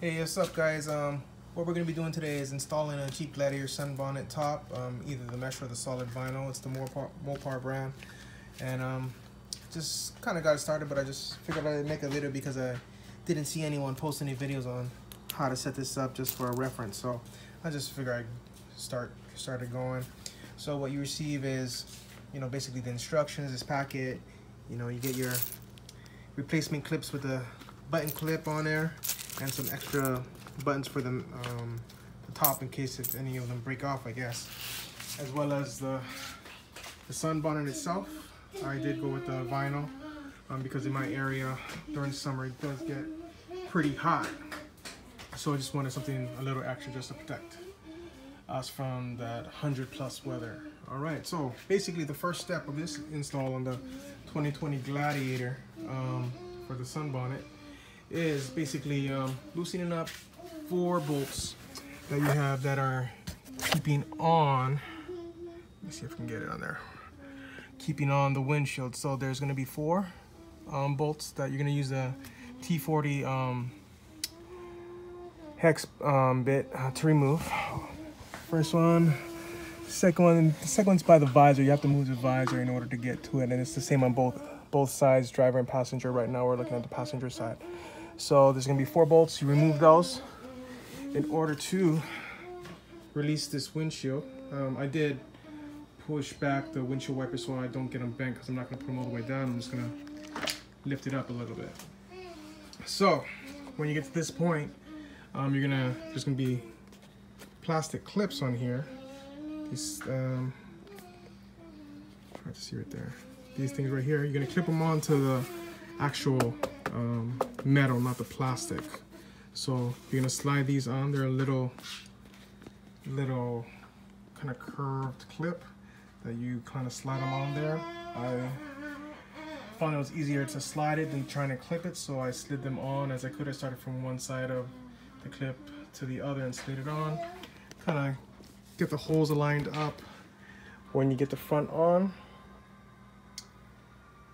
Hey, what's up guys? What we're going to be doing today is installing a Jeep Gladiator Sunbonnet top, either the mesh or the solid vinyl. It's the Mopar brand, and just kind of got it started, but I just figured I'd make a video because I didn't see anyone post any videos on how to set this up just for a reference, so I just figured I'd started going. So what you receive is, basically the instructions, this packet. You get your replacement clips with a button clip on there and some extra buttons for the top in case if any of them break off, I guess, as well as the Sunbonnet itself. I did go with the vinyl because in my area during summer it does get pretty hot, so I just wanted something a little extra just to protect us from that 100+ weather. All right, so basically the first step of this install on the 2020 Gladiator for the Sunbonnet is basically loosening up 4 bolts that you have that are keeping on. Let me see if I can get it on there. Keeping on the windshield. So there's going to be 4 bolts that you're going to use the T40 hex bit to remove. First one, second one. The second one's by the visor. You have to move the visor in order to get to it, and it's the same on both sides, driver and passenger. Right now we're looking at the passenger side. So there's gonna be 4 bolts. You remove those in order to release this windshield. I did push back the windshield wiper so I don't get them bent, because I'm not gonna put them all the way down. I'm just gonna lift it up a little bit. So when you get to this point, there's gonna be plastic clips on here. These try to see right there. These things right here. You're gonna clip them onto the actual metal, not the plastic. So you're gonna slide these on. They're a little kind of curved clip that you kind of slide them on there. I found it was easier to slide it than trying to clip it, so I slid them on as I could. I started from one side of the clip to the other and slid it on. Kind of get the holes aligned up when you get the front on,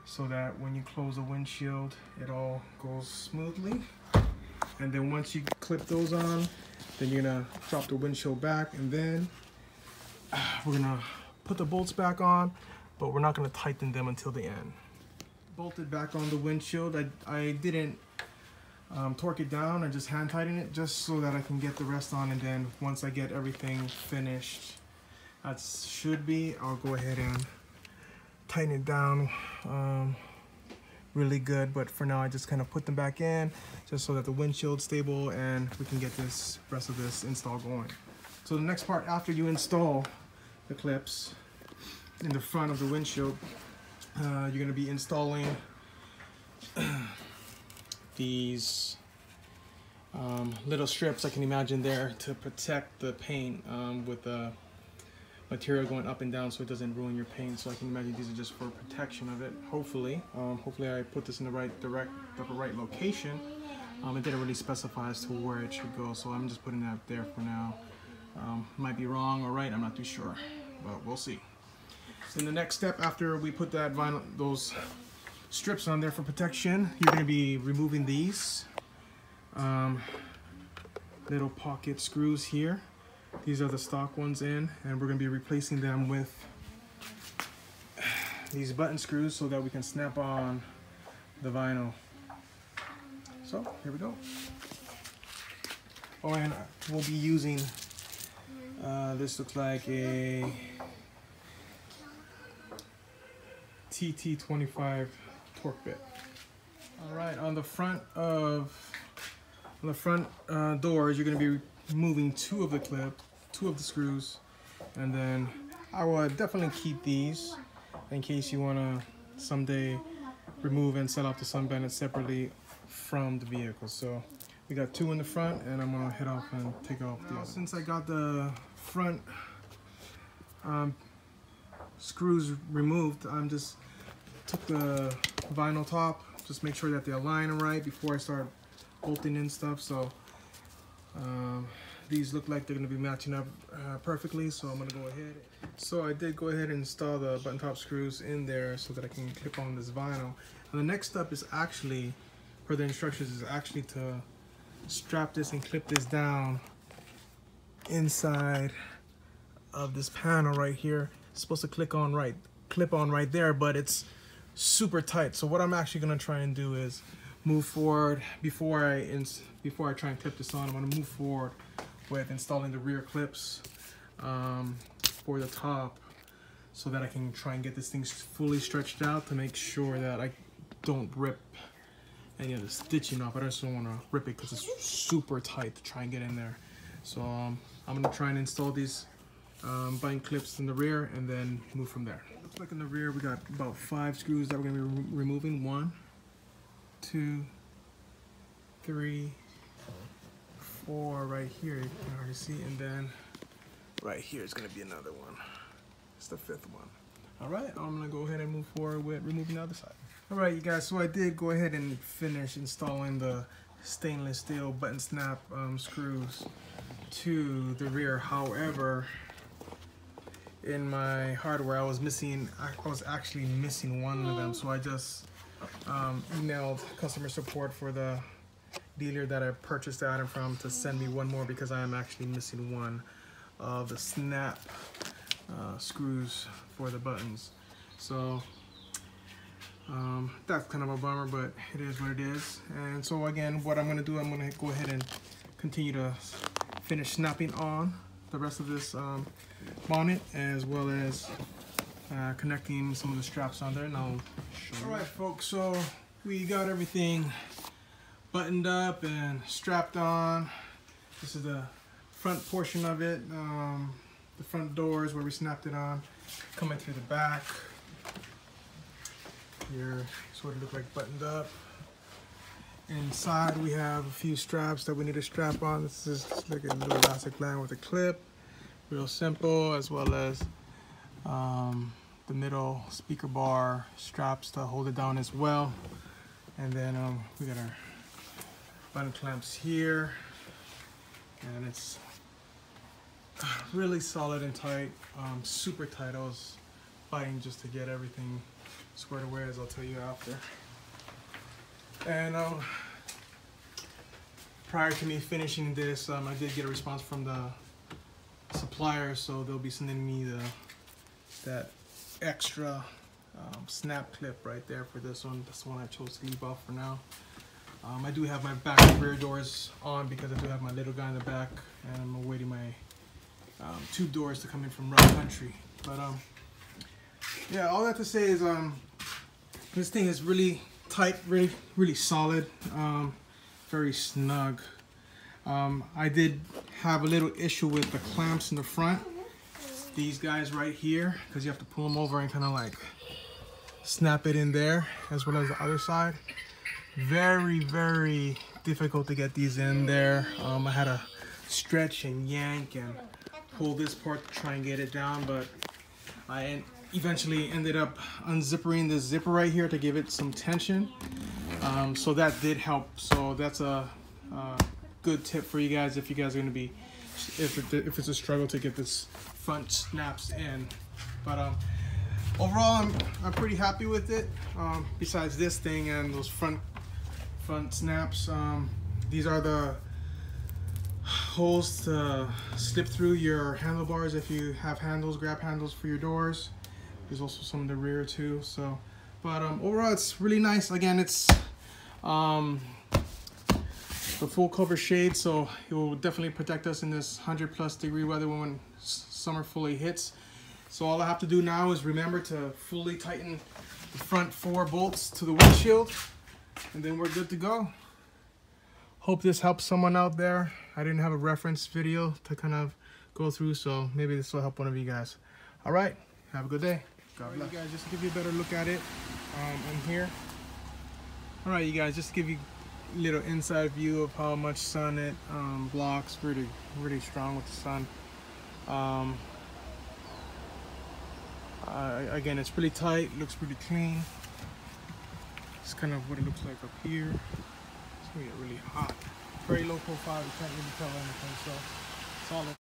so that when you close the windshield it all goes smoothly. And then once you clip those on, then you're gonna drop the windshield back, and then we're gonna put the bolts back on, but we're not gonna tighten them until the end. Bolted back on the windshield. I didn't torque it down, I just hand tighten it just so that I can get the rest on, and then once I get everything finished, that should be, I'll go ahead and tighten it down really good. But for now I just kind of put them back in just so that the windshield's stable and we can get this rest of this install going. So the next part, after you install the clips in the front of the windshield, you're going to be installing these little strips, I can imagine, there to protect the paint with the material going up and down so it doesn't ruin your paint. So I can imagine these are just for protection of it, hopefully. Hopefully I put this in the right location. It didn't really specify as to where it should go, so I'm just putting that there for now. Might be wrong or right, I'm not too sure, but we'll see. So in the next step, after we put that those strips on there for protection, you're going to be removing these little pocket screws here. These are the stock ones in, and we're going to be replacing them with these button screws so that we can snap on the vinyl. So here we go. Oh, and we'll be using this looks like a TT25 torque bit. All right, on the front doors, you're going to be removing 2 of the screws, and then I would definitely keep these in case you want to someday remove and set off the Sunbonnet separately from the vehicle. So we got 2 in the front, and I'm going to head off and take off the other. Since I got the front screws removed, I'm just took the vinyl top, just make sure that they align right before I start bolting in stuff. So these look like they're going to be matching up perfectly, so I'm going to go ahead. So I did go ahead and install the button top screws in there so that I can clip on this vinyl. And the next step is actually, per the instructions, is actually to strap this and clip this down inside of this panel right here. It's supposed to clip on right there, but it's super tight. So what I'm actually gonna try and do is move forward before I try and clip this on. I'm gonna move forward with installing the rear clips for the top, so that I can try and get this thing fully stretched out to make sure that I don't rip any of the stitching off. I just don't want to rip it because it's super tight to try and get in there. So I'm gonna try and install these button clips in the rear and then move from there. Looks like in the rear we got about 5 screws that we're gonna be removing. 1, 2, 3, 4 right here, you can already see, and then right here is gonna be another one. It's the 5th one. All right, I'm gonna go ahead and move forward with removing the other side. All right, you guys, so I did go ahead and finish installing the stainless steel button snap screws to the rear. However, in my hardware, I was actually missing one of them. So I just emailed customer support for the dealer that I purchased the item from to send me one more, because I am actually missing one of the snap screws for the buttons. So that's kind of a bummer, but it is what it is. And so again, what I'm going to do, I'm going to go ahead and continue to finish snapping on the rest of this bonnet, as well as connecting some of the straps on there, and I'll show you. All right, folks, so we got everything buttoned up and strapped on. This is the front portion of it. The front doors where we snapped it on, coming through the back. Here is what it looked like buttoned up. Inside we have a few straps that we need to strap on. This is like a little elastic band with a clip, real simple, as well as the middle speaker bar straps to hold it down as well. And then we got our button clamps here, and it's really solid and tight, super tight. I was fighting just to get everything squared away, as I'll tell you after. And prior to me finishing this, I did get a response from the supplier, so they'll be sending me that extra snap clip right there for this one. That's the one I chose to leave off for now. I do have my back and rear doors on because I do have my little guy in the back, and I'm awaiting my tube doors to come in from Rock Country. But yeah, all that to say is this thing is really tight, really solid, very snug. I did have a little issue with the clamps in the front, these guys right here, because you have to pull them over and kind of like snap it in there, as well as the other side. Very difficult to get these in there. I had to stretch and yank and pull this part to try and get it down, but I eventually ended up unzipping the zipper right here to give it some tension. So that did help. So that's a good tip for you guys if you guys are going to be, if it's a struggle to get this front snaps in. But overall, I'm pretty happy with it. Besides this thing and those front snaps, these are the holes to slip through your handlebars if you have handles, grab handles for your doors. There's also some in the rear too. So, but overall, it's really nice. Again, it's the full cover shade, so it will definitely protect us in this 100+ degree weather when summer fully hits. So all I have to do now is remember to fully tighten the front 4 bolts to the windshield, and then we're good to go. Hope this helps someone out there. I didn't have a reference video to kind of go through, so maybe this will help one of you guys. All right, have a good day. God bless. You guys, just to give you a better look at it in here. All right, you guys, just to give you a little inside view of how much sun it blocks. Really strong with the sun. Again, it's pretty tight, looks pretty clean. It's kind of what it looks like up here. It's gonna get really hot. Very low profile, you can't really tell anything, so solid.